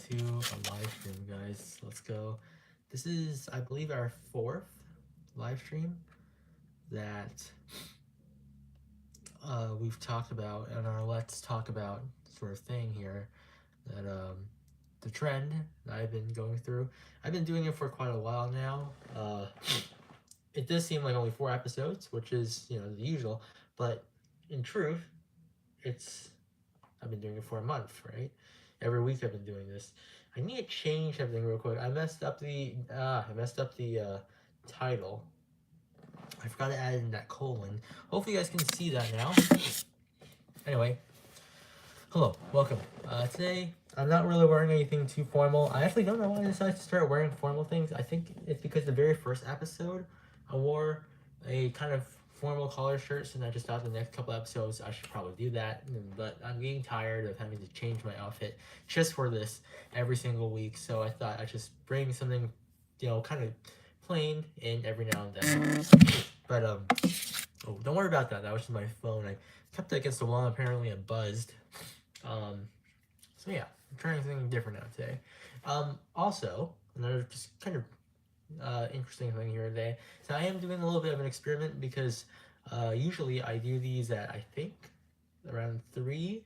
to a live stream, guys. Let's go. This is, I believe, our fourth live stream that we've talked about in our Let's Talk About sort of thing here. That the trend that I've been going through. I've been doing it for quite a while now. It does seem like only 4 episodes, which is the usual, but in truth, it's I've been doing it for a month, right? Every week I've been doing this. I need to change everything real quick. I messed up the title. I forgot to add in that colon. Hopefully you guys can see that now. Anyway, hello, welcome. Today I'm not really wearing anything too formal. I actually don't know why I decided to start wearing formal things. I think it's because the very first episode I wore a kind of formal collar shirts, and I just thought the next couple episodes I should probably do that. But I'm getting tired of having to change my outfit just for this every single week, so I thought I'd just bring something, kind of plain in every now and then. But oh, don't worry about that. That was just my phone. I kept it against the wall. Apparently, it buzzed. So yeah, I'm trying something different now today. Also, another just kind of interesting thing here today. So I am doing a little bit of an experiment because usually I do these at, I think, around 3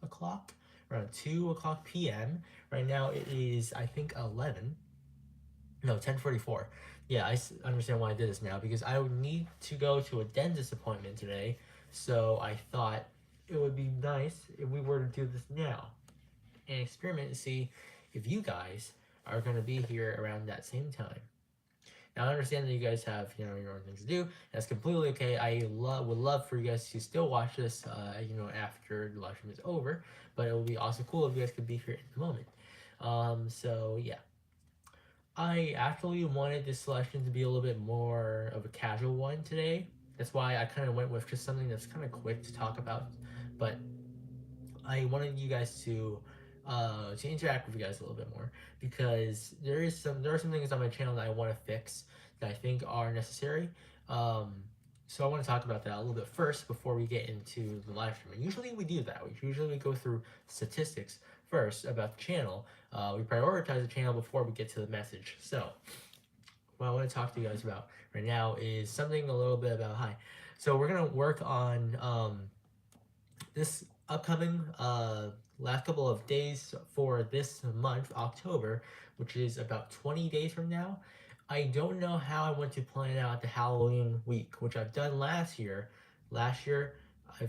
o'clock, around 2 o'clock p.m. Right now it is, I think, 10:44. Yeah, I understand why I did this now, because I would need to go to a dentist appointment today, so I thought it would be nice if we were to do this now. An experiment to see if you guys are going to be here around that same time. Now, I understand that you guys have, your own things to do. That's completely okay. I would love for you guys to still watch this, after the live stream is over. But it would be also cool if you guys could be here in the moment. So, yeah. I actually wanted this selection to be a little bit more of a casual one today. That's why I kind of went with just something that's kind of quick to talk about. But I wanted you guys to interact with you guys a little bit more, because there are some things on my channel that I want to fix that I think are necessary. So I want to talk about that a little bit first before we get into the live stream. And usually we do that. We go through statistics first about the channel. We prioritize the channel before we get to the message. So what I want to talk to you guys about right now is something a little bit about So we're gonna work on this upcoming last couple of days for this month, October, which is about 20 days from now. I don't know how I want to plan out the Halloween week, which I've done last year. Last year, I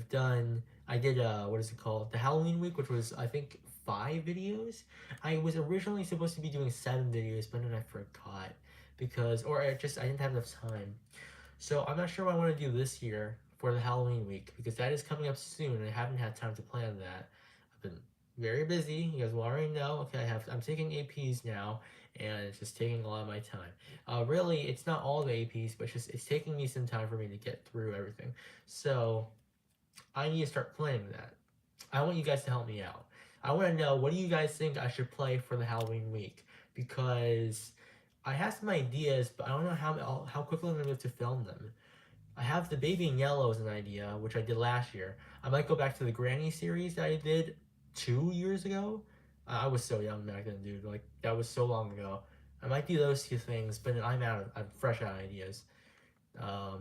did, what is it called? The Halloween week, which was, I think, 5 videos. I was originally supposed to be doing 7 videos, but then I forgot I didn't have enough time. So I'm not sure what I want to do this year for the Halloween week, because that is coming up soon and I haven't had time to plan that. I've been very busy. You guys will already know. Okay, I'm taking APs now, and it's just taking a lot of my time. Really, it's not all the APs, but it's taking me some time for me to get through everything. So I need to start planning that. I want you guys to help me out. I want to know, what do you guys think I should play for the Halloween week? Because I have some ideas, but I don't know how quickly I'm going to be able to film them. I have the Baby in Yellow as an idea, which I did last year. I might go back to the Granny series that I did 2 years ago. I was so young back then, dude. Like, that was so long ago. I might do those 2 things, but I'm fresh out of ideas. I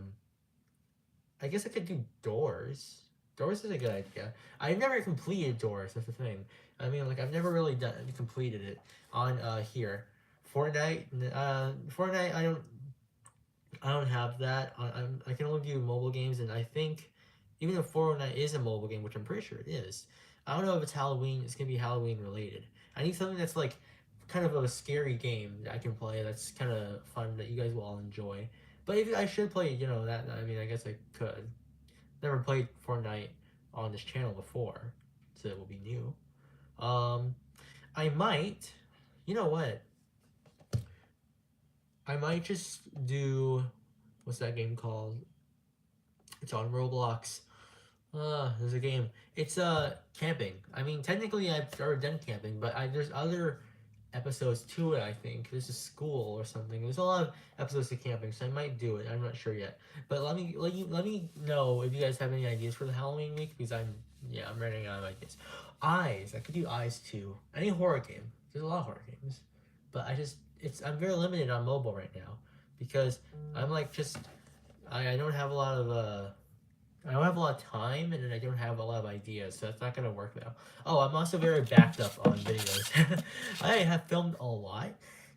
guess I could do Doors. Doors is a good idea. I've never completed Doors, that's the thing. I mean, like, I've never really completed it on here. Fortnite, I don't have that. I can only do mobile games, and I think even though Fortnite is a mobile game, which I'm pretty sure it is, I don't know if it's Halloween. It's gonna be Halloween related. I need something that's like kind of a scary game that I can play. That's kind of fun that you guys will all enjoy. But if I should play, that, I mean, I guess I could. Never played Fortnite on this channel before, so it will be new. I might. You know what? I might just do, what's that game called? It's on Roblox. There's a game. It's camping. I mean, technically I've already done camping, but there's other episodes to it. I think there's a school or something. There's a lot of episodes to camping, so I might do it. I'm not sure yet. But let me know if you guys have any ideas for the Halloween week, because I'm running out of ideas. Eyes. I could do Eyes too. Any horror game. There's a lot of horror games, but I'm very limited on mobile right now because I'm like I don't have a lot of I don't have a lot of time, and then I don't have a lot of ideas, so that's not gonna work now. Oh, I'm also very backed up on videos. I have filmed a lot,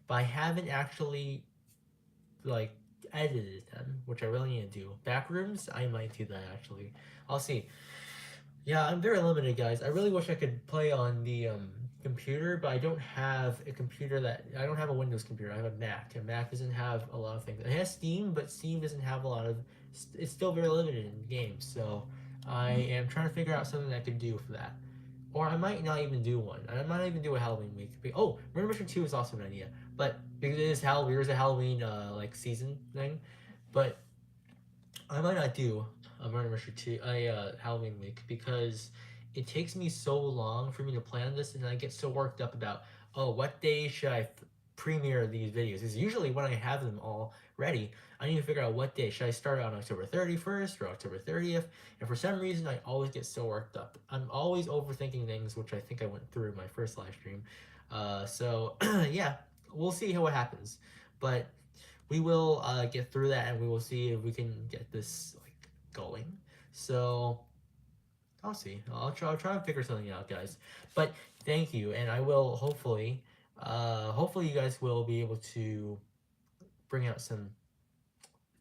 but I haven't actually like edited them, which I really need to do. Backrooms, I might do that actually. I'll see. Yeah, I'm very limited, guys. I really wish I could play on the computer, but I don't have a computer that I don't have a Windows computer. I have a Mac, and Mac doesn't have a lot of things. It has Steam, but Steam doesn't have a lot of. It's still very limited in games, so I am trying to figure out something I could do for that. Or I might not even do one. I might not even do a Halloween week. Oh, Murder Mission 2 is also an idea, but because it is Halloween, there's a Halloween like season thing, but I might not do a Murder Mystery 2, a Halloween week, because it takes me so long for me to plan this, and I get so worked up about, oh, what day should I premiere these videos? Because usually when I have them all ready, I need to figure out what day. Should I start on October 31st or October 30th? And for some reason, I always get so worked up. I'm always overthinking things, which I think I went through in my first live stream. So, yeah, we'll see what happens. But we will get through that, and we will see if we can get this like going. So I'll see. I'll try and figure something out, guys. But thank you, and I will hopefully you guys will be able to bring out some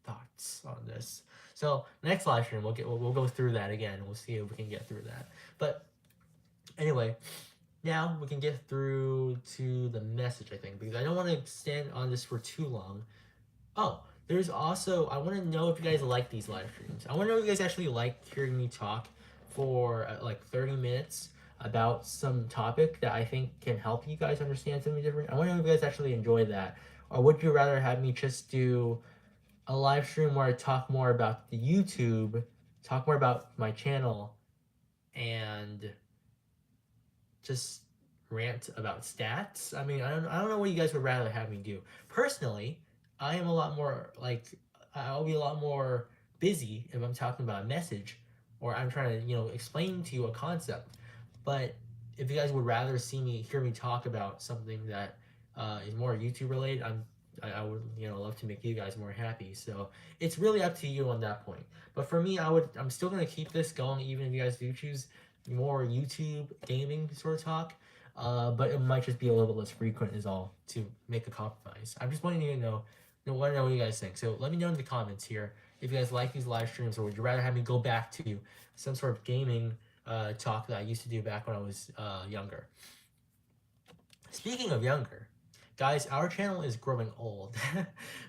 thoughts on this. So next live stream we'll go through that again. We'll see if we can get through that. But anyway, now we can get through to the message, I think, because I don't want to stand on this for too long. Oh, there's also, I want to know if you guys like these live streams. I want to know if you guys actually like hearing me talk for like 30 minutes about some topic that I think can help you guys understand something different. I want to know if you guys actually enjoy that. Or would you rather have me just do a live stream where I talk more about the YouTube, talk more about my channel, and just rant about stats? I mean, I don't know what you guys would rather have me do. Personally, I am a lot more like I'll be a lot more busy if I'm talking about a message or I'm trying to, explain to you a concept. But if you guys would rather hear me talk about something that is more YouTube related, I would love to make you guys more happy. So it's really up to you on that point. But for me, I'm still gonna keep this going even if you guys do choose more YouTube gaming sort of talk. But it might just be a little bit less frequent is all to make a compromise. I'm just wanting you to know. Want to know what you guys think. So let me know in the comments here if you guys like these live streams, or would you rather have me go back to some sort of gaming talk that I used to do back when I was younger. Speaking of younger, guys, our channel is growing old.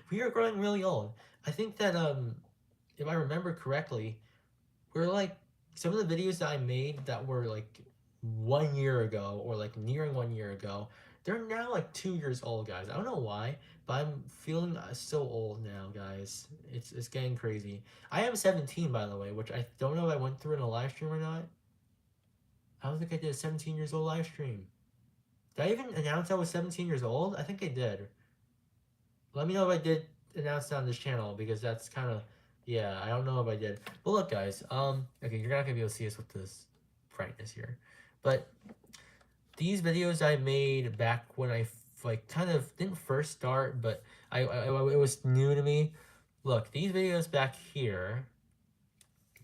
We are growing really old. I think that if I remember correctly, we're like some of the videos that I made that were like 1 year ago or like nearing 1 year ago, they're now like 2 years old, guys. I don't know why, but I'm feeling so old now, guys. It's getting crazy. I am 17, by the way, which I don't know if I went through in a live stream or not. I don't think I did a 17 years old live stream. Did I even announce I was 17 years old? I think I did. Let me know if I did announce that on this channel, because that's kind of, yeah, I don't know if I did. But look, guys, okay, you're not gonna be able to see us with this brightness here, but these videos I made back when I like kind of didn't first start, but it was new to me. Look, these videos back here,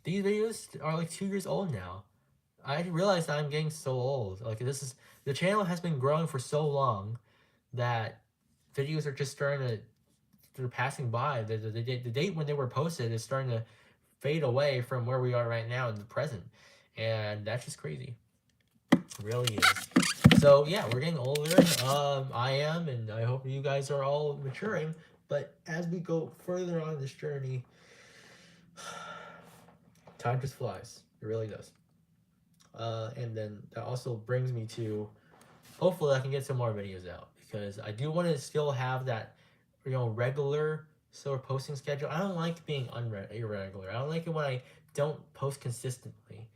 these videos are like 2 years old now. I realized I'm getting so old. Like the channel has been growing for so long that videos are just they're passing by. The date when they were posted is starting to fade away from where we are right now in the present. And that's just crazy. It really is. So yeah, we're getting older. I am, and I hope you guys are all maturing. But as we go further on this journey, time just flies. It really does. And then that also brings me to, hopefully I can get some more videos out, because I do want to still have that, regular sort of posting schedule. I don't like being irregular. I don't like it when I don't post consistently,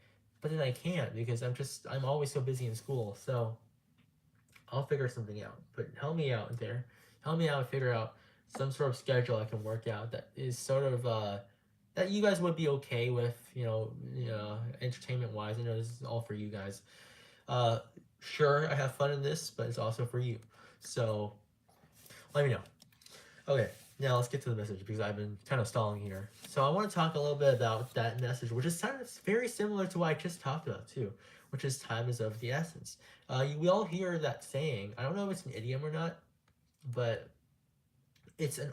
but then I can't because I'm always so busy in school. So I'll figure something out. But help me out there. Help me out figure out some sort of schedule I can work out that is sort of that you guys would be okay with, entertainment wise. I know this is all for you guys. Sure, I have fun in this, but it's also for you. So let me know. Okay, now let's get to the message because I've been kind of stalling here. So I want to talk a little bit about that message, which is kind of very similar to what I just talked about too, which is time is of the essence. We all hear that saying. I don't know if it's an idiom or not, but it's an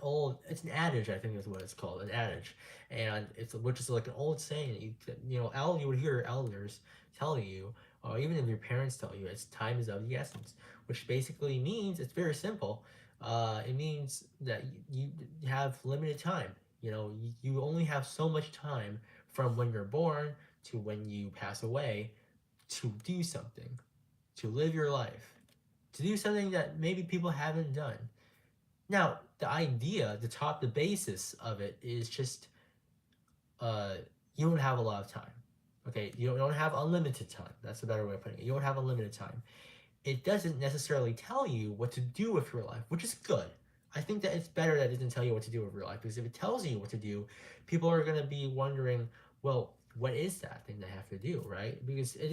adage. I think is what it's called, an adage, and it's which is like an old saying that you would hear elders tell you, or even if your parents tell you, it's time is of the essence, which basically means it's very simple. It means that you have limited time. You only have so much time from when you're born to when you pass away to do something, to live your life, to do something that maybe people haven't done. Now, the basis of it is just uh, you don't have a lot of time. Okay, you don't have unlimited time. That's a better way of putting it. You don't have unlimited time. It doesn't necessarily tell you what to do with your life, which is good. I think that it's better that it doesn't tell you what to do with your life because if it tells you what to do, people are gonna be wondering, well, what is that thing they have to do, right? Because it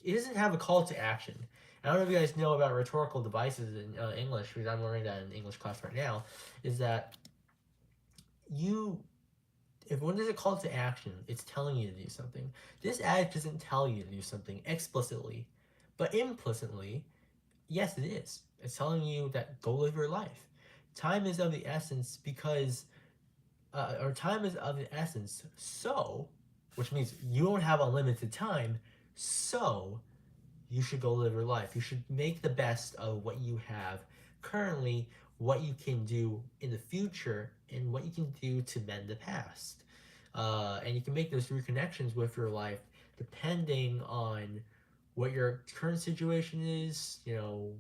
doesn't have a call to action. I don't know if you guys know about rhetorical devices in English because I'm learning that in English class right now. Is that you if when there's a call to action, it's telling you to do something. This ad doesn't tell you to do something explicitly, but implicitly, yes, it is. It's telling you that go live your life. Time is of the essence because, or time is of the essence, so, which means you don't have unlimited time, so you should go live your life. You should make the best of what you have currently, what you can do in the future, and what you can do to mend the past. And you can make those reconnections with your life depending on what your current situation is, your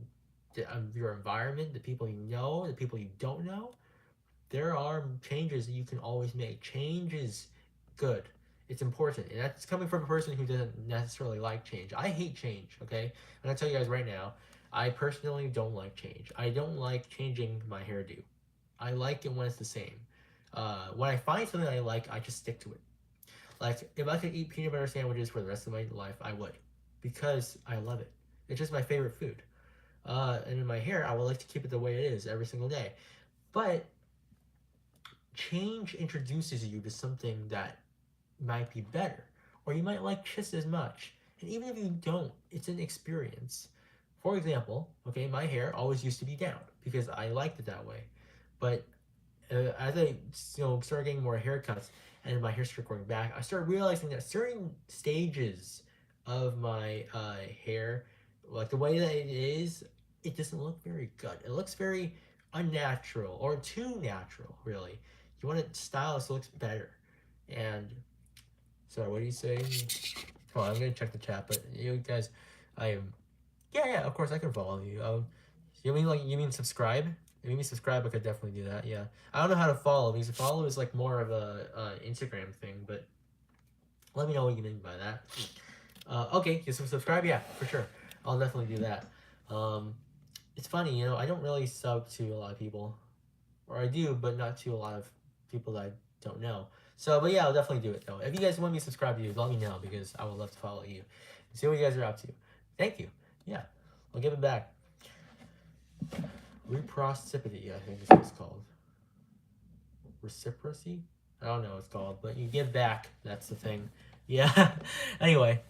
environment, the people you know, the people you don't know. There are changes that you can always make. Change is good. It's important. And that's coming from a person who doesn't necessarily like change. I hate change, okay? And I'll tell you guys right now, I personally don't like change. I don't like changing my hairdo. I like it when it's the same. When I find something I like, I just stick to it. Like, if I could eat peanut butter sandwiches for the rest of my life, I would. Because I love it. It's just my favorite food. And in my hair, I would like to keep it the way it is every single day. But change introduces you to something that might be better, or you might like just as much. And even if you don't, it's an experience. For example, okay, my hair always used to be down because I liked it that way. But as I started getting more haircuts and my hair started growing back, I started realizing that certain stages of my hair, like the way that it is, it doesn't look very good. It looks very unnatural or too natural, really. You want to style it so it looks better. And sorry, what are you saying? Come on, I'm gonna check the chat, but you guys, I am. Yeah, of course I can follow you. You mean subscribe? If you mean subscribe, I could definitely do that. Yeah, I don't know how to follow because follow is like more of a Instagram thing, but let me know what you mean by that. Okay, you subscribe? Yeah, for sure. I'll definitely do that. Um, it's funny, I don't really sub to a lot of people, or I do, but not to a lot of people that I don't know. So, but yeah, I'll definitely do it though. If you guys want me to subscribe to you, let me know because I would love to follow you and see what you guys are up to. Thank you. Yeah, I'll give it back. Reciprocity, I think is what it's called. Reciprocity? I don't know what it's called, but you give back. That's the thing. Yeah. Anyway,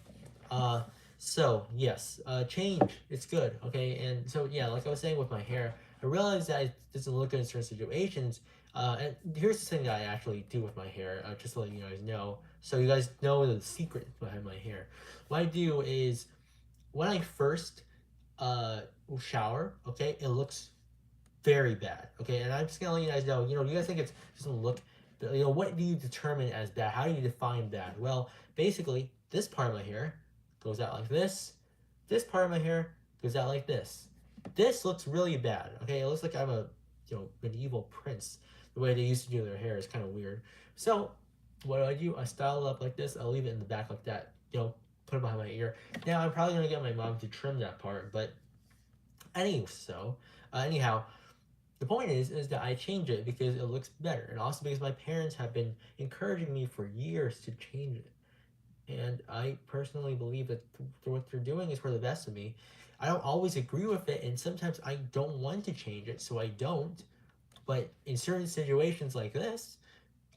uh, so yes, change. It's good. Okay, and so yeah, like I was saying with my hair, I realized that it doesn't look good in certain situations. And here's the thing that I actually do with my hair, just to let you guys know, so you guys know the secret behind my hair. What I do is when I first shower, okay, it looks very bad. Okay, and I'm just gonna let you guys know. Do you guys think it doesn't look? What do you determine as bad? How do you define bad? Well, basically, this part of my hair goes out like this. This part of my hair goes out like this. This looks really bad. Okay, it looks like I'm a medieval prince. The way they used to do their hair is kind of weird. So, what do? I style it up like this. I'll leave it in the back like that. Put it behind my ear. Now, I'm probably gonna get my mom to trim that part, but anyhow, the point is that I change it because it looks better, and also because my parents have been encouraging me for years to change it. And I personally believe that what they're doing is for the best of me. I don't always agree with it, and sometimes I don't want to change it, so I don't. But in certain situations like this,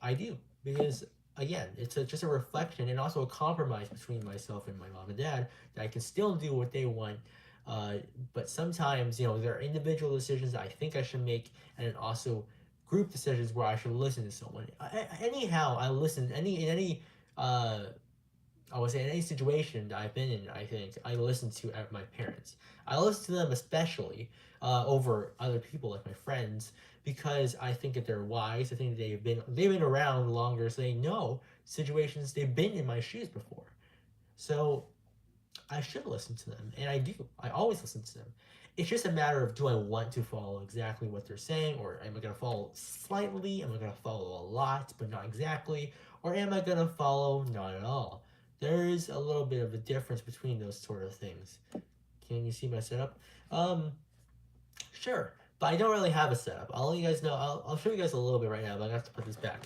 I do. Because, again, it's just a reflection and also a compromise between myself and my mom and dad that I can still do what they want. Uh, but sometimes, there are individual decisions that I think I should make, and then also group decisions where I should listen to someone. Anyhow, I listen in any uh, I would say in any situation that I've been in, I think I listen to my parents. I listen to them especially over other people like my friends because I think that they're wise. I think they've been around longer, so they know situations. They've been in my shoes before, so I should listen to them, and I do. I always listen to them. It's just a matter of do I want to follow exactly what they're saying, or am I going to follow slightly? Am I going to follow a lot, but not exactly? Or am I going to follow not at all? There is a little bit of a difference between those sort of things. Can you see my setup? Um, sure, but I don't really have a setup. I'll let you guys know. I'll show you guys a little bit right now, but I have to put this back.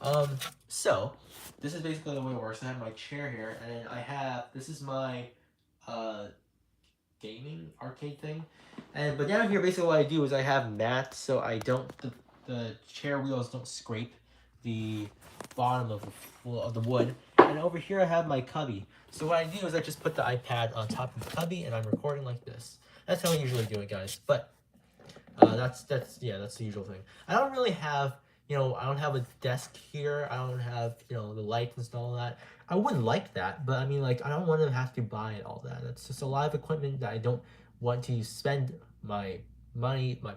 Um, so this is basically the way it works. I have my chair here, and this is my uh gaming arcade thing. But down here, basically what I do is I have mats, so I don't the chair wheels don't scrape the bottom of the wood. And over here I have my cubby. So what I do is I just put the iPad on top of the cubby, and I'm recording like this. That's how I usually do it, guys. But that's the usual thing. I don't really have I don't have a desk here. I don't have the lights and all that. I wouldn't like that, but I mean like I don't want to have to buy all that. That's just a lot of equipment that I don't want to spend my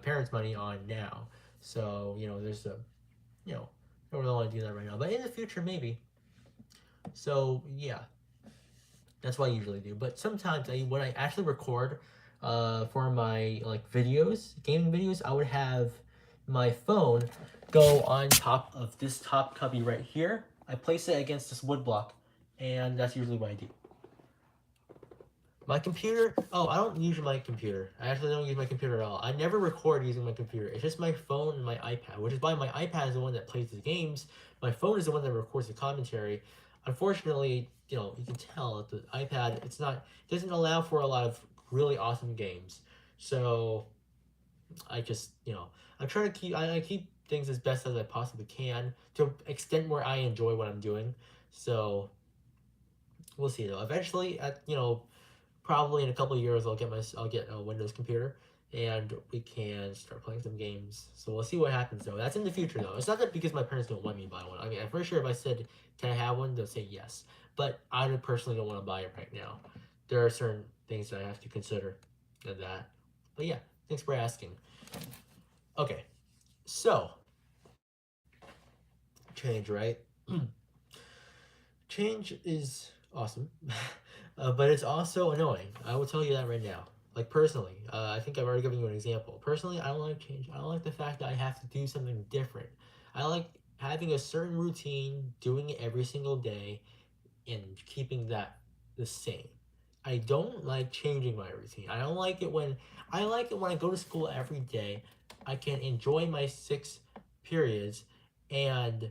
parents' money on now. So there's I don't really want to do that right now, but in the future maybe. So yeah, that's what I usually do. But sometimes when I actually record for my like videos, gaming videos, I would have my phone go on top of this top cubby right here. I place it against this wood block, and that's usually what I do. My computer, I don't use my computer. I actually don't use my computer at all. I never record using my computer. It's just my phone and my iPad, which is why my iPad is the one that plays the games. My phone is the one that records the commentary. Unfortunately, you can tell that the iPad, it doesn't allow for a lot of really awesome games. So I just, I'm trying to I keep things as best as I possibly can to an extent where I enjoy what I'm doing. So we'll see though. Eventually, probably in a couple of years, I'll get a Windows computer, and we can start playing some games. So we'll see what happens though. That's in the future though. It's not that because my parents don't want me to buy one. I mean, I'm pretty sure if I said, "Can I have one?" they'll say yes. But I personally don't want to buy it right now. There are certain things that I have to consider in that. But yeah, thanks for asking. Okay, so change, right? Change is awesome, but it's also annoying. I will tell you that right now. Like personally, I think I've already given you an example. Personally, I don't like change. I don't like the fact that I have to do something different. I like having a certain routine, doing it every single day, and keeping that the same. I don't like changing my routine. I like it when I go to school every day. I can enjoy my 6 periods, and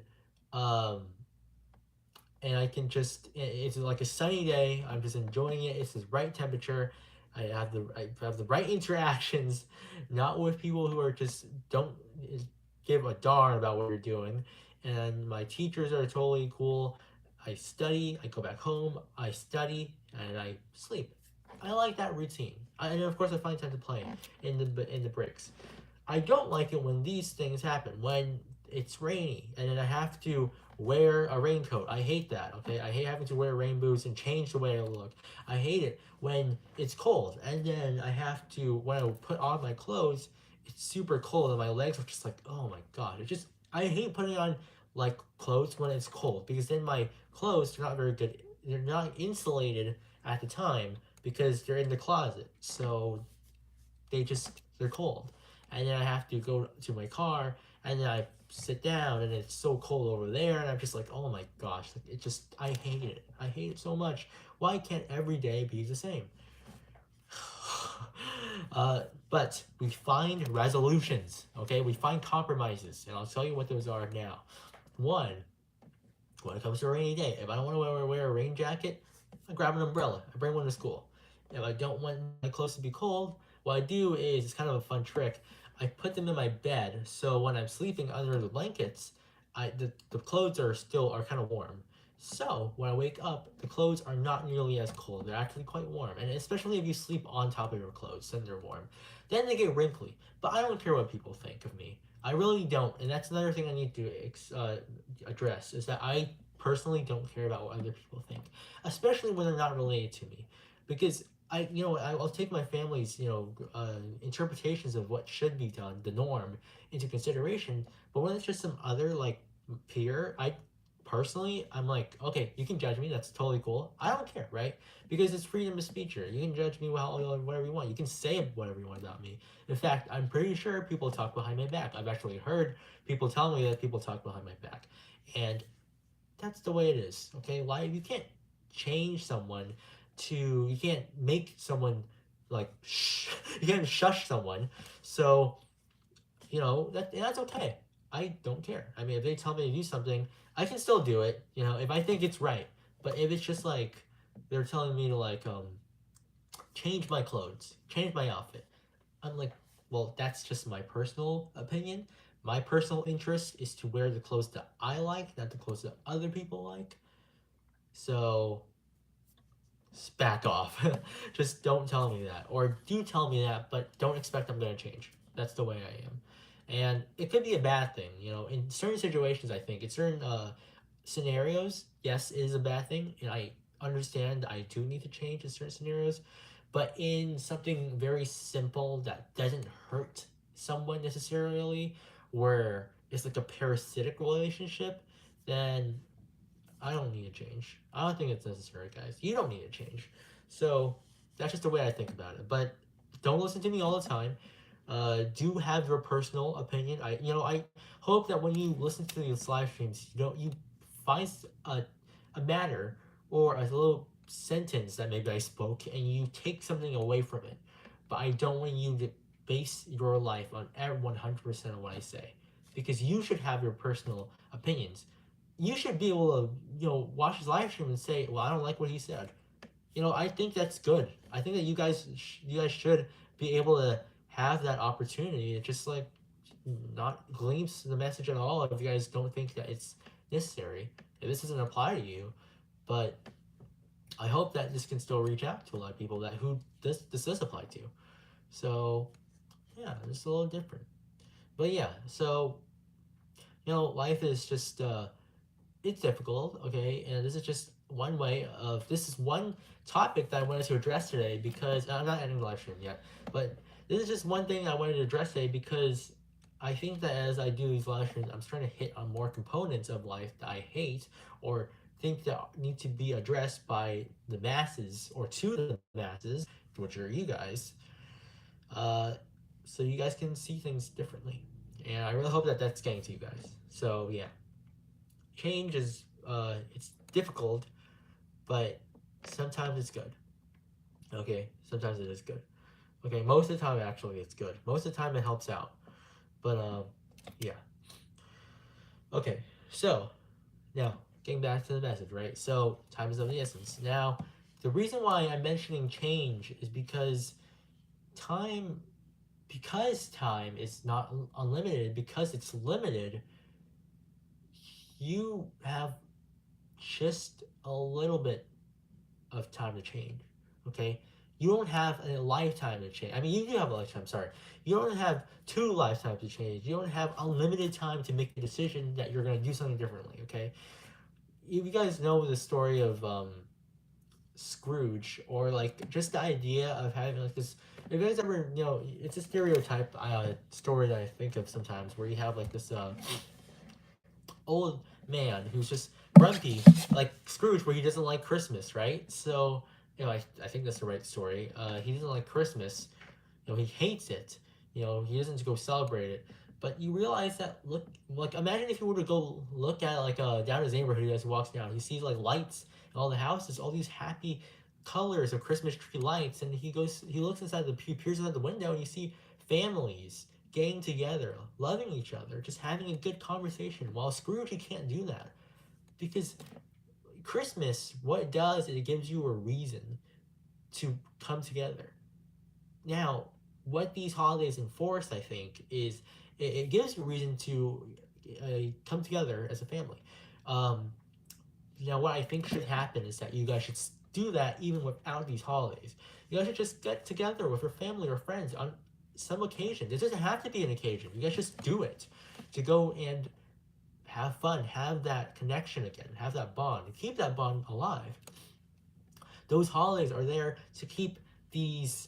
um I can it's like a sunny day. I'm just enjoying it. It's the right temperature. I have the right interactions, not with people who are just don't give a darn about what you're doing. And my teachers are totally cool. I study. I go back home. I study and I sleep. I like that routine. And of course, I find time to play in the breaks. I don't like it when these things happen, when it's rainy and then I have to wear a raincoat. I hate that, okay? I hate having to wear rain boots and change the way I look. I hate it when it's cold and then when I put on my clothes, it's super cold and my legs are just like, oh my god. I hate putting on like clothes when it's cold because then my clothes are not very good. They're not insulated at the time because they're in the closet. So they're cold. And then I have to go to my car and then I sit down and it's so cold over there and I'm just like, oh my gosh, I hate it. I hate it so much. Why can't every day be the same? But we find resolutions, okay? We find compromises, and I'll tell you what those are now. One, When it comes to a rainy day, if I don't want to wear a rain jacket, I grab an umbrella. I bring one to school. If I don't want my clothes to be cold, what I do is, it's kind of a fun trick. I put them in my bed, so when I'm sleeping under the blankets, the clothes are kind of warm. So when I wake up, the clothes are not nearly as cold. They're actually quite warm, and especially if you sleep on top of your clothes, then they're warm. Then they get wrinkly, but I don't care what people think of me. I really don't, and that's another thing I need to address, is that I personally don't care about what other people think, especially when they're not related to me, because I'll take my family's interpretations of what should be done, the norm, into consideration. But when it's just some other like peer, I'm like, okay, you can judge me. That's totally cool. I don't care, right? Because it's freedom of speech here. You can judge me whatever you want. You can say whatever you want about me. In fact, I'm pretty sure people talk behind my back. I've actually heard people tell me that people talk behind my back, and that's the way it is. Okay, life, you can't change someone you can't make someone like you can't shush someone. So that's okay. I don't care. I mean, if they tell me to do something, I can still do it. If I think it's right. But if it's just like they're telling me to like change my clothes, change my outfit, I'm like, well, that's just my personal opinion. My personal interest is to wear the clothes that I like, not the clothes that other people like. So back off. Just don't tell me that. Or do tell me that, but don't expect I'm going to change. That's the way I am. And it could be a bad thing. In certain situations, I think, in certain scenarios, yes, it is a bad thing. And I understand I do need to change in certain scenarios. But in something very simple that doesn't hurt someone necessarily, where it's like a parasitic relationship, then I don't need to change. I don't think it's necessary, guys. You don't need to change. So that's just the way I think about it. But don't listen to me all the time. Do have your personal opinion. I hope that when you listen to these live streams, you find a matter or a little sentence that maybe I spoke, and you take something away from it. But I don't want you to base your life on 100% of what I say, because you should have your personal opinions. You should be able to watch his live stream and say, well, I don't like what he said. I think that's good. I think that you guys should be able to have that opportunity to just like not glimpse the message at all if you guys don't think that it's necessary, if this doesn't apply to you. But I hope that this can still reach out to a lot of people that who this does apply to. So yeah, it's a little different. But yeah, so life is just it's difficult, okay? And this is one topic that I wanted to address today, because I'm not ending the live stream yet, but this is just one thing I wanted to address today, because I think that as I do these live streams, I'm starting to hit on more components of life that I hate or think that need to be addressed by the masses, or to the masses, which are you guys, uh, so you guys can see things differently. And I really hope that that's getting to you guys. So yeah, change is it's difficult, but sometimes it's good. Okay, sometimes it is good. Okay, most of the time actually it's good. Most of the time it helps out. But yeah. Okay, so now getting back to the message, right? So time is of the essence. Now, the reason why I'm mentioning change is time because time is not unlimited, because it's limited, you have just a little bit of time to change. Okay, you don't have a lifetime to change. I mean, you do have a lifetime. Sorry, you don't have two lifetimes to change. You don't have unlimited time to make a decision that you're going to do something differently. Okay, if you guys know the story of Scrooge, or like just the idea of having like this. If you guys ever, it's a stereotype story that I think of sometimes, where you have like this old man who's just grumpy, like Scrooge, where he doesn't like Christmas, right? So, I think that's the right story. He doesn't like Christmas. He hates it. He doesn't go celebrate it. But you realize that, look, like, imagine if you were to go look at like down his neighborhood as he walks down, he sees like lights in all the houses, all these happy colors of Christmas tree lights, and he looks he peers inside the window, and you see families getting together, loving each other, just having a good conversation. While Scrooge, he can't do that. Because Christmas, what it does is it gives you a reason to come together. Now, what these holidays enforce, I think, is it gives you a reason to come together as a family. Um, Now, what I think should happen is that you guys should do that even without these holidays. You guys should just get together with your family or friends on some occasion. It doesn't have to be an occasion. You guys just do it to go and have fun, have that connection again, have that bond, keep that bond alive. Those holidays are there to keep these,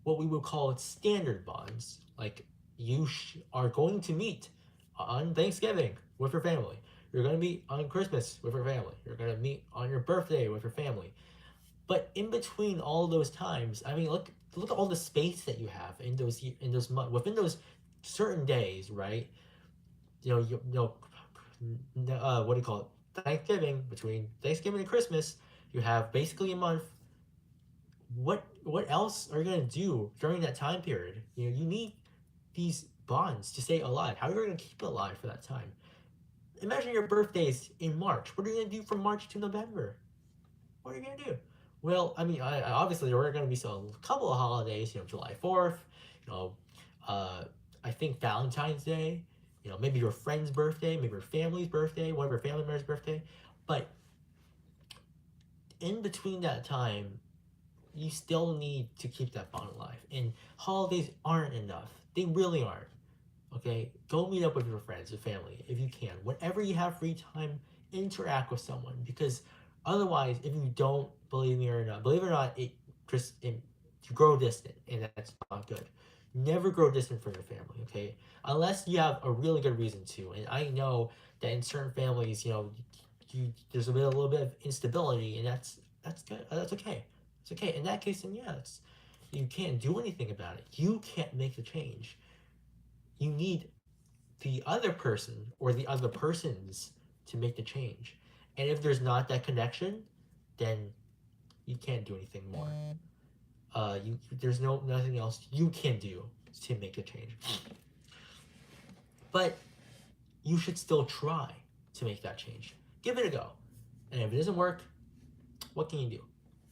what we would call standard bonds. Like you are going to meet on Thanksgiving with your family. You're going to meet on Christmas with your family. You're going to meet on your birthday with your family. But in between all those times, I mean, look at all the space that you have in those months within those certain days, right? What do you call it? Thanksgiving, between Thanksgiving and Christmas, you have basically a month. What else are you gonna do during that time period? You need these bonds to stay alive. How are you gonna keep it alive for that time? Imagine your birthday's in March. What are you gonna do from March to November? What are you gonna do? Well, I mean, obviously there are gonna be a couple of holidays. July 4th. You know, uh, I think Valentine's Day. Maybe your friend's birthday, maybe your family's birthday, one of your family members' birthday. But in between that time, you still need to keep that bond alive. And holidays aren't enough. They really aren't. Okay? Go meet up with your friends, your family, if you can. Whenever you have free time, interact with someone. Because otherwise, if you don't, believe it or not, you grow distant, and that's not good. Never grow distant from your family, okay? Unless you have a really good reason to. And I know that in certain families, there's a little bit of instability, and that's good. That's okay. It's okay. In that case, then yeah, you can't do anything about it. You can't make the change. You need the other person or the other persons to make the change. And if there's not that connection, then you can't do anything more. There's nothing else you can do to make a change. But you should still try to make that change. Give it a go. And if it doesn't work, what can you do?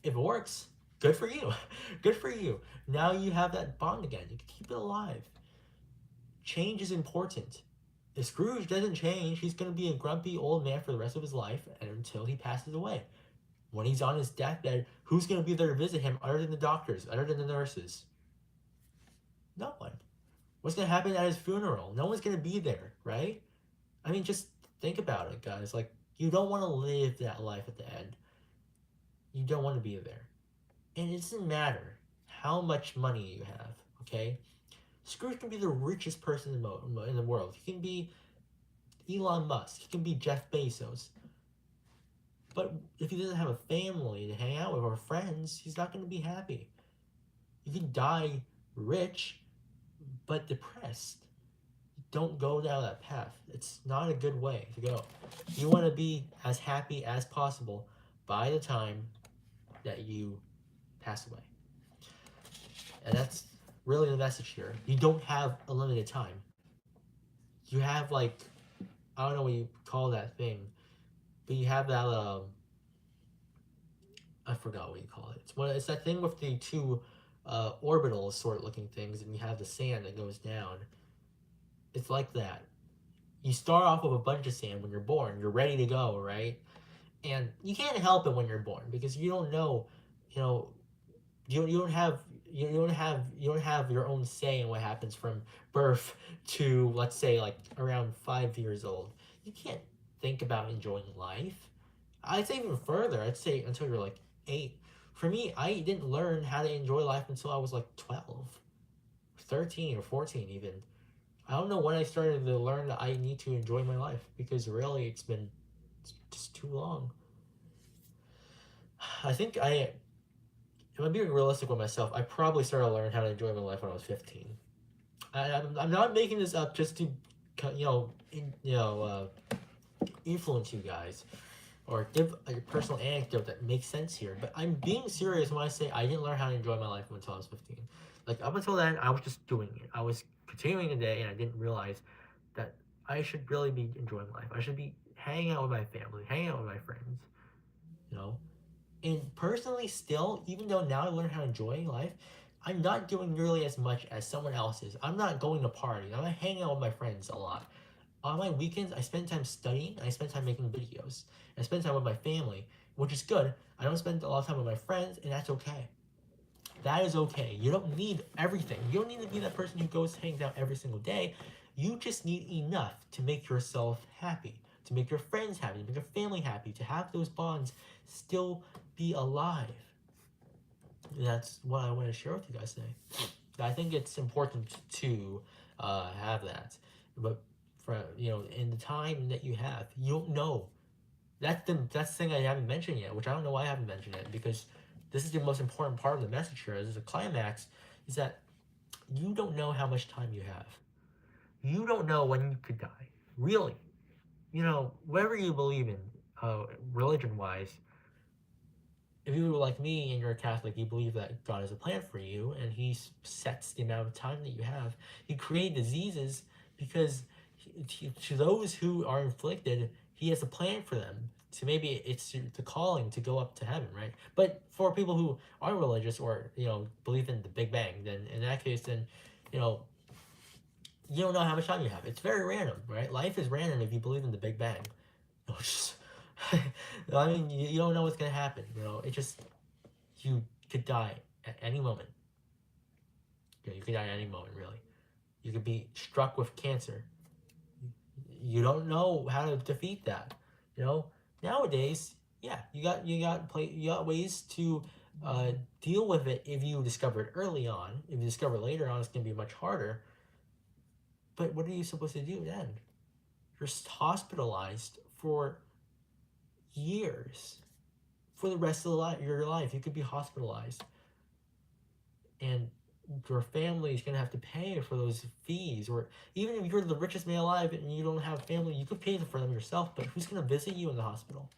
If it works, good for you. Good for you. Now you have that bond again. You can keep it alive. Change is important. If Scrooge doesn't change, he's going to be a grumpy old man for the rest of his life and until he passes away. When he's on his deathbed, who's going to be there to visit him other than the doctors, other than the nurses? No one. What's going to happen at his funeral? No one's going to be there, right? I mean, just think about it, guys. Like, you don't want to live that life at the end. You don't want to be there. And it doesn't matter how much money you have, okay? Scrooge can be the richest person in the world. He can be Elon Musk. He can be Jeff Bezos. But if he doesn't have a family to hang out with or friends, he's not going to be happy. You can die rich, but depressed. Don't go down that path. It's not a good way to go. You want to be as happy as possible by the time that you pass away. And that's really the message here. You don't have a limited time. You have I don't know what you call that thing, but you have that I forgot what you call it. It's that thing with the two orbital sort looking things, and you have the sand that goes down. It's like that. You start off with a bunch of sand when you're born. You're ready to go, right? And you can't help it when you're born because you don't know, you don't have your own say in what happens from birth to, let's say, around 5 years old. You can't think about enjoying life. I'd say even further. I'd say until you're 8. For me, I didn't learn how to enjoy life until I was 12, 13, or 14 even. I don't know when I started to learn that I need to enjoy my life because really it's just too long. I think if I'm being realistic with myself, I probably started to learn how to enjoy my life when I was 15. I'm not making this up just to, influence you guys or give a personal anecdote that makes sense here. But I'm being serious when I say I didn't learn how to enjoy my life until I was 15. Up until then, I was just doing it. I was continuing the day, and I didn't realize that I should really be enjoying life. I should be hanging out with my family, hanging out with my friends, you know. And personally, still, even though now I learned how to enjoy life, I'm not doing nearly as much as someone else is. I'm not going to parties. I'm not hanging out with my friends a lot. On my weekends, I spend time studying. I spend time making videos. I spend time with my family, which is good. I don't spend a lot of time with my friends, and that's okay. That is okay. You don't need everything. You don't need to be that person who goes hangs out every single day. You just need enough to make yourself happy, to make your friends happy, to make your family happy, to have those bonds still be alive. That's what I want to share with you guys today. I think it's important to have that, but for in the time that you have, you don't know. That's the thing I haven't mentioned yet, which I don't know why I haven't mentioned it, because this is the most important part of the message here. As a climax, is that you don't know how much time you have. You don't know when you could die. Really, whatever you believe in, religion wise, if you were like me and you're a Catholic, you believe that God has a plan for you and He sets the amount of time that you have. He created diseases because to those who are inflicted, He has a plan for them. So maybe it's the calling to go up to heaven, right? But for people who aren't religious or believe in the Big Bang, then in that case, then you know you don't know how much time you have. It's very random, right? Life is random if you believe in the Big Bang. I mean, you don't know what's gonna happen. It just you could die at any moment. You could die at any moment, really. You could be struck with cancer. You don't know how to defeat that. Nowadays, yeah, you got ways to deal with it if you discover it early on. If you discover it later on, it's gonna be much harder. But what are you supposed to do then? You're hospitalized for years. For the rest of your life, you could be hospitalized. And your family is going to have to pay for those fees. Or even if you're the richest man alive and you don't have family, you could pay for them yourself, but who's going to visit you in the hospital?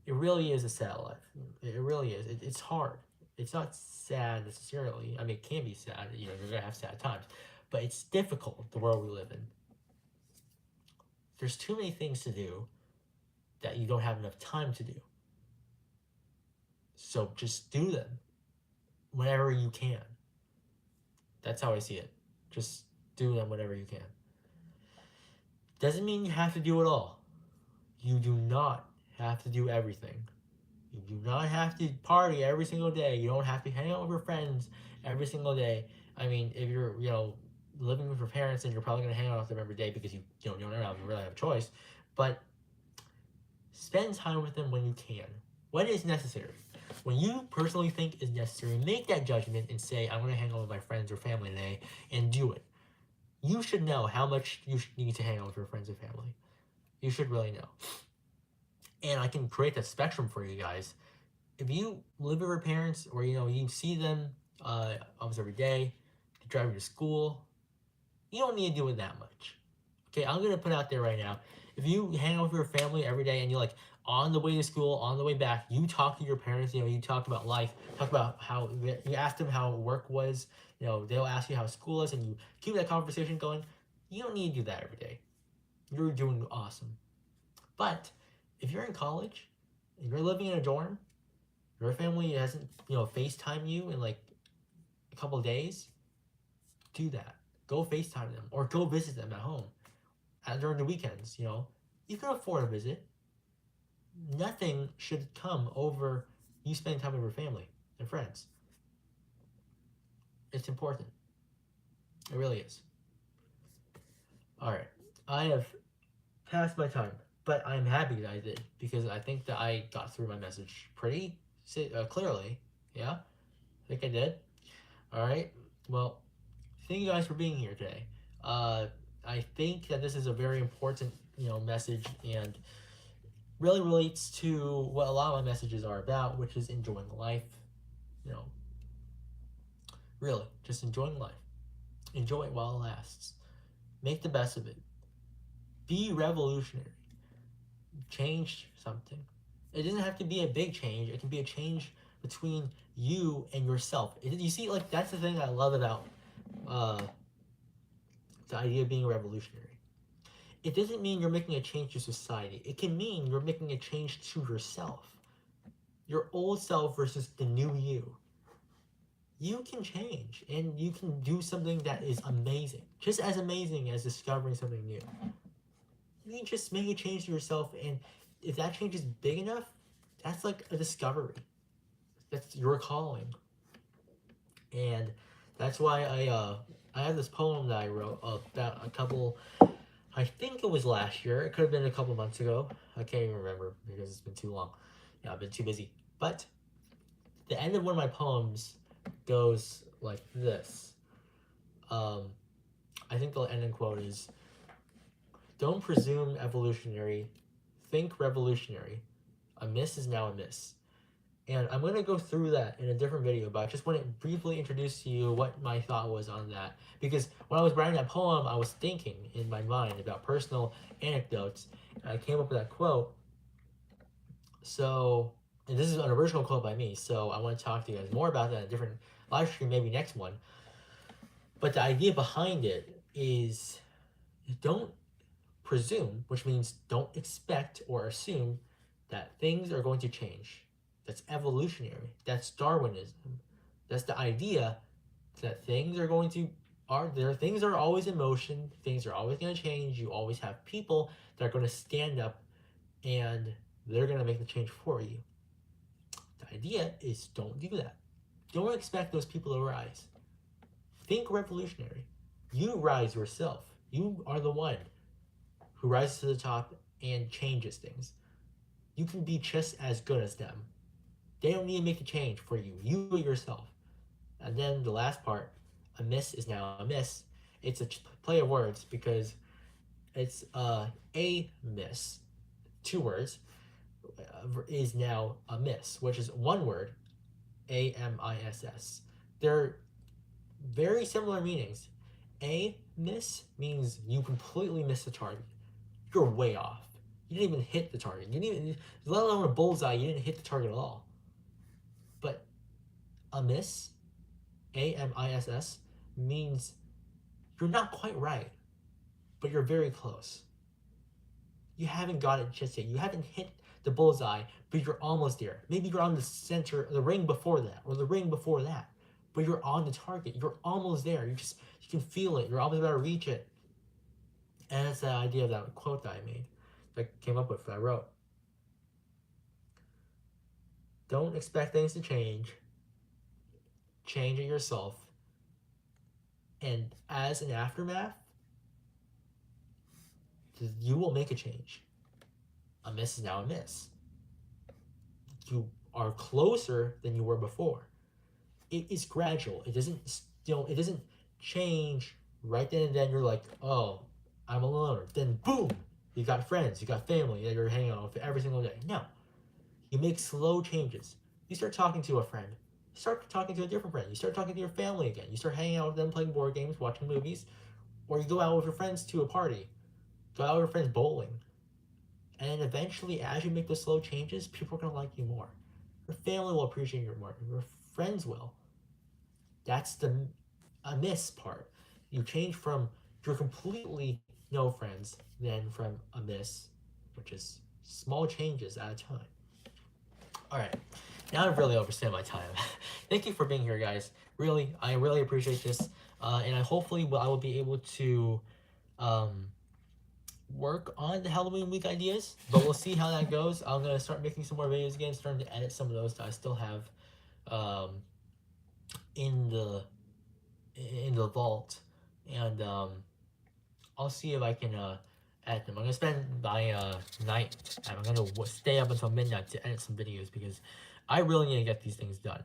It really is a sad life. It really is. It's hard. It's not sad necessarily. I mean, it can be sad. You're going to have sad times. But it's difficult, the world we live in. There's too many things to do that you don't have enough time to do. So just do them whenever you can. That's how I see it. Just do them whenever you can. Doesn't mean you have to do it all. You do not have to do everything. You do not have to party every single day. You don't have to hang out with your friends every single day. I mean, if you're, living with your parents, then you're probably going to hang out with them every day because you don't really have a choice. But spend time with them when you can, when it's necessary. When you personally think is necessary, make that judgment and say, I'm going to hang out with my friends or family today, and do it. You should know how much you need to hang out with your friends and family. You should really know. And I can create that spectrum for you guys. If you live with your parents or, you see them almost every day, they drive you to school, you don't need to do it that much. Okay, I'm going to put out there right now. If you hang out with your family every day and you're on the way to school, on the way back, you talk to your parents, you talk about life, talk about how, you ask them how work was, they'll ask you how school is, and you keep that conversation going. You don't need to do that every day. You're doing awesome. But if you're in college and you're living in a dorm, your family hasn't, FaceTime you in a couple days, do that. Go FaceTime them or go visit them at home during the weekends. You can afford a visit. Nothing should come over you spending time with your family and friends. It's important. It really is. Alright, I have passed my time, but I'm happy that I did, because I think that I got through my message pretty clearly. Yeah, I think I did. Alright, well, thank you guys for being here today. I think that this is a very important, message, and really relates to what a lot of my messages are about, which is enjoying life. Really, just enjoying life. Enjoy it while it lasts. Make the best of it. Be revolutionary. Change something. It doesn't have to be a big change. It can be a change between you and yourself. You see, that's the thing I love about the idea of being a revolutionary. it doesn't mean you're making a change to society. It can mean you're making a change to yourself. Your old self versus the new you. You can change and you can do something that is amazing. Just as amazing as discovering something new. You can just make a change to yourself, and if that change is big enough, that's like a discovery. That's your calling. And that's why I have this poem that I wrote about a couple, I think it was last year. It could have been a couple months ago. I can't even remember because it's been too long. Yeah, I've been too busy. But the end of one of my poems goes like this. I think the ending quote is, "Don't presume evolutionary, think revolutionary. A miss is now a miss." And I'm going to go through that in a different video, but I just want to briefly introduce to you what my thought was on that. Because when I was writing that poem, I was thinking in my mind about personal anecdotes, and I came up with that quote. So, and this is an original quote by me, so I want to talk to you guys more about that in a different live stream, maybe next one. But the idea behind it is, don't presume, which means don't expect or assume that things are going to change. That's evolutionary. That's Darwinism. That's the idea that things are going to things are always in motion. Things are always going to change. You always have people that are going to stand up and they're going to make the change for you. The idea is don't do that. Don't expect those people to rise. Think revolutionary. You rise yourself. You are the one who rises to the top and changes things. You can be just as good as them. They don't need to make a change for you. You do it yourself. And then the last part, a miss is now a miss. It's a play of words because it's a miss, 2 words, is now a miss, which is 1 word, AMISS. They're very similar meanings. A miss means you completely missed the target. You're way off. You didn't even hit the target. You didn't even, let alone a bullseye, you didn't hit the target at all. But a miss, AMISS, means you're not quite right, but you're very close. You haven't got it just yet. You haven't hit the bullseye, but you're almost there. Maybe you're on the center, the ring before that, or the ring before that, but you're on the target. You're almost there. You can feel it. You're almost about to reach it. And that's the idea of that quote that I made, that I came up with, that I wrote. Don't expect things to change. Change it yourself. And as an aftermath, you will make a change. A miss is now a miss. You are closer than you were before. It is gradual. It doesn't, it doesn't change right then and then. You're like, oh, I'm a loner. Then boom, you got friends, you got family that you're hanging out with every single day. No, you make slow changes. You start talking to a friend. You start talking to a different friend. You start talking to your family again. You start hanging out with them, playing board games, watching movies, or you go out with your friends to a party. Go out with your friends bowling. And eventually, as you make those slow changes, people are going to like you more. Your family will appreciate you more. Your friends will. That's the a miss part. You change from you're completely no friends, then from a miss, which is small changes at a time. All right, now I've really overstayed my time. Thank you for being here, guys. Really, I really appreciate this, and I hopefully I will be able to work on the Halloween week ideas, but we'll see how that goes. I'm gonna start making some more videos again, starting to edit some of those that I still have in the vault, and I'll see if I can edit them. I'm gonna spend my night. I'm gonna stay up until midnight to edit some videos because I really need to get these things done.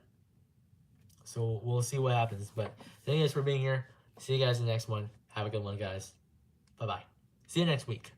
So we'll see what happens. But thank you guys for being here. See you guys in the next one. Have a good one, guys. Bye bye. See you next week.